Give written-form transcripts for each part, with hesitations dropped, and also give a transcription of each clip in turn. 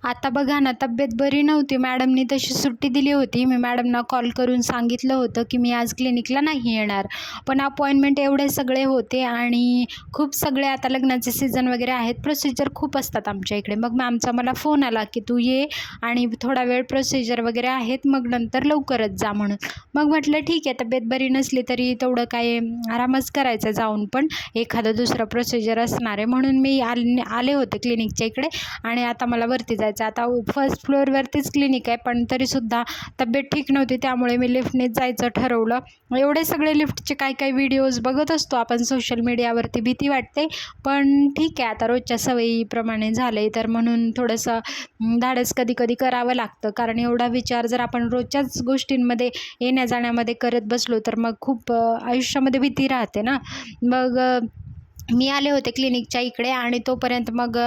आता बघा ना, तब्येत बरी नव्हती. मॅडमनी तशी सुट्टी दिली होती. मी मॅडमना कॉल करून सांगितलं होतं की मी आज क्लिनिकला नाही येणार. पण अपॉइंटमेंट एवढे सगळे होते आणि खूप सगळे आता लग्नाचे सीझन वगैरे आहेत. प्रोसिजर खूप असतात आमच्या इकडे. मग मॅमचा मला फोन आला की तू ये आणि थोडा वेळ प्रोसिजर वगैरे आहेत, मग नंतर लवकरच जा म्हणून. मग म्हटलं ठीक आहे, तब्येत बरी नसली तरी तेवढं काय आरामच करायचा जाऊन, पण एखादं दुसरं प्रोसिजर असणार आहे म्हणून मी आले होते क्लिनिकच्या इकडे. आणि आता मला वरती जायचं. आता फर्स्ट फ्लोअरवरतीच क्लिनिक आहे, पण तरीसुद्धा तब्येत ठीक नव्हती त्यामुळे मी लिफ्टनेच जायचं ठरवलं. एवढे सगळे लिफ्टचे काही व्हिडिओज बघत असतो आपण सोशल मीडियावरती, भीती वाटते. पण ठीक आहे, आता रोजच्या सवयीप्रमाणे झालं आहे तर म्हणून थोडंसं धाडस कधी कधी करावं लागतं. कारण एवढा विचार जर आपण रोजच्याच गोष्टींमध्ये येण्या जाण्यामध्ये करत बसलो तर मग खूप आयुष्यामध्ये भीती राहते ना. मग मी आले होते क्लिनिकच्या इकडे आणि तोपर्यंत मग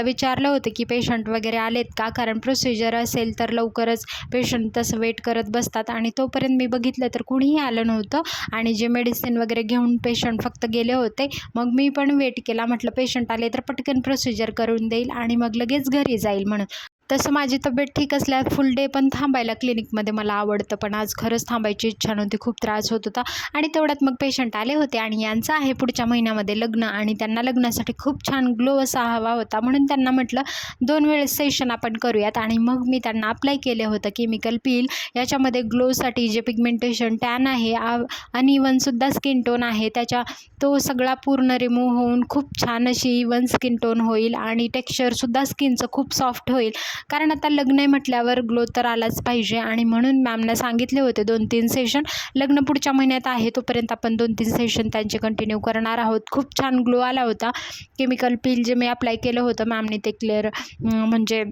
विचारलं होतं की पेशंट वगैरे आलेत का, कारण प्रोसिजर असेल तर लवकरच पेशंट तसं वेट करत बसतात. आणि तोपर्यंत मी बघितलं तर कुणीही आलं नव्हतं आणि जे मेडिसिन वगैरे घेऊन पेशंट फक्त गेले होते. मग मी पण वेट केला, म्हटलं पेशंट आले तर पटकन प्रोसिजर करून देईल आणि मग लगेच घरी जाईल म्हणून. तसं माझी तब्येत ठीक असल्यास फुल डे पण थांबायला क्लिनिकमध्ये मला आवडतं, पण आज खरंच थांबायची इच्छा नव्हती, खूप त्रास होत होता. आणि तेवढ्यात मग पेशंट आले होते आणि यांचं आहे पुढच्या महिन्यामध्ये लग्न आणि त्यांना लग्नासाठी खूप छान ग्लो असा हवा होता, म्हणून त्यांना म्हटलं 2 वेळेस सेशन आपण करूयात. आणि मग मी त्यांना अप्लाय केलं होतं केमिकल पील. याच्यामध्ये ग्लोसाठी जे पिगमेंटेशन, टॅन आहे, अनइव्हनसुद्धा स्किन टोन आहे त्याच्या, तो सगळा पूर्ण रिमूव्ह होऊन खूप छान अशी इव्हन स्किन टोन होईल आणि टेक्स्चरसुद्धा स्किनचं खूप सॉफ्ट होईल. कारण आता लग्न आहे म्हटल्यावर ग्लो तर आलाच पाहिजे आणि म्हणून मॅमनं सांगितले होते 2-3 सेशन. लग्न पुढच्या महिन्यात आहे तोपर्यंत आपण 2-3 सेशन त्यांचे कंटिन्यू करणार आहोत. खूप छान ग्लो आला होता. केमिकल पील जे मी अप्लाय केलं होतं मॅमने ते क्लिअर म्हणजे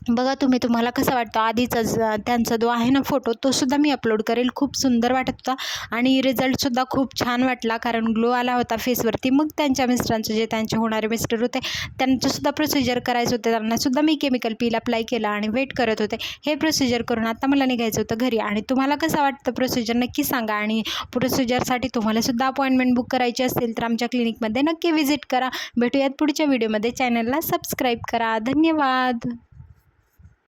बघा तुम्ही, तुम्हाला कसं वाटतं. आधीचाच त्यांचा जो आहे ना फोटो, तो सुद्धा मी अपलोड करेल. खूप सुंदर वाटत होता आणि रिझल्टसुद्धा खूप छान वाटला, कारण ग्लो आला होता फेसवरती. मग त्यांच्या मिस्टरांचे, जे त्यांचे होणारे मिस्टर होते, त्यांचंसुद्धा प्रोसिजर करायचं होतं. त्यांनासुद्धा मी केमिकल पील अप्लाय केला आणि वेट करत होते. हे प्रोसिजर करून आता मला निघायचं होतं घरी. आणि तुम्हाला कसं वाटतं प्रोसिजर नक्की सांगा. आणि प्रोसिजरसाठी तुम्हालासुद्धा अपॉइंटमेंट बुक करायची असेल तर आमच्या क्लिनिकमध्ये नक्की व्हिजिट करा. भेटूयात पुढच्या व्हिडिओमध्ये. चॅनलला सबस्क्राईब करा. धन्यवाद.